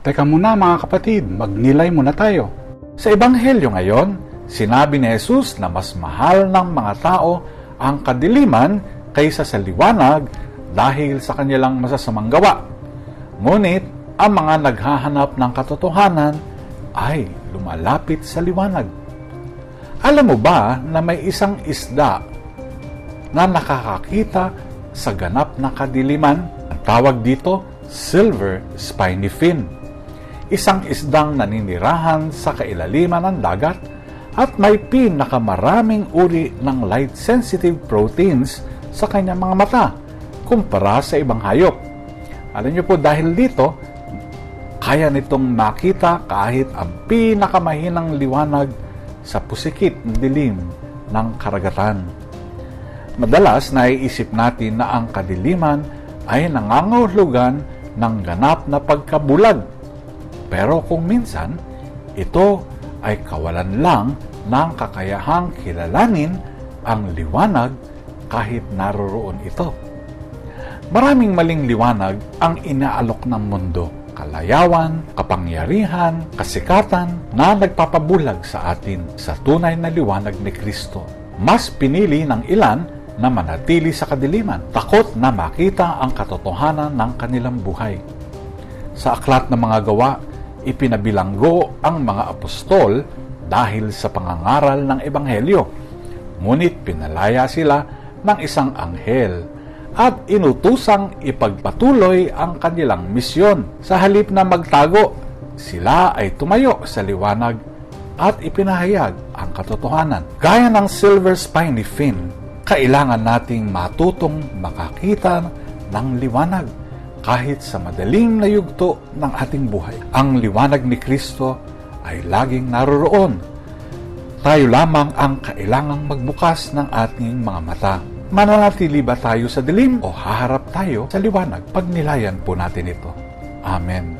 Teka muna mga kapatid, magnilay muna tayo. Sa Ebanghelyo ngayon, sinabi ni Jesus na mas mahal ng mga tao ang kadiliman kaysa sa liwanag dahil sa kanilang masasamang gawa. Ngunit, ang mga naghahanap ng katotohanan ay lumalapit sa liwanag. Alam mo ba na may isang isda na nakakakita sa ganap na kadiliman? Ang tawag dito, silver spiny fin. Isang isdang naninirahan sa kailaliman ng dagat at may pinakamaraming uri ng light-sensitive proteins sa kanyang mga mata kumpara sa ibang hayop. Alam niyo po, dahil dito, kaya nitong makita kahit ang pinakamahinang liwanag sa pusikit na dilim ng karagatan. Madalas naiisip natin na ang kadiliman ay nangangahulugan ng ganap na pagkabulag. Pero kung minsan, ito ay kawalan lang ng kakayahang kilalanin ang liwanag kahit naroroon ito. Maraming maling liwanag ang inaalok ng mundo. Kalayawan, kapangyarihan, kasikatan na nagpapabulag sa atin sa tunay na liwanag ni Kristo. Mas pinili ng ilan na manatili sa kadiliman, takot na makita ang katotohanan ng kanilang buhay. Sa aklat ng mga gawa, ipinabilanggo ang mga apostol dahil sa pangangaral ng Ebanghelyo. Ngunit pinalaya sila ng isang anghel at inutusang ipagpatuloy ang kanilang misyon. Sa halip na magtago, sila ay tumayo sa liwanag at ipinahayag ang katotohanan. Gaya ng silver spiny fin, kailangan nating matutong makakita ng liwanag kahit sa madaling na yugto ng ating buhay. Ang liwanag ni Kristo ay laging naroroon. Tayo lamang ang kailangang magbukas ng ating mga mata. Mananatili ba tayo sa dilim o haharap tayo sa liwanag? Pagnilayan po natin ito. Amen.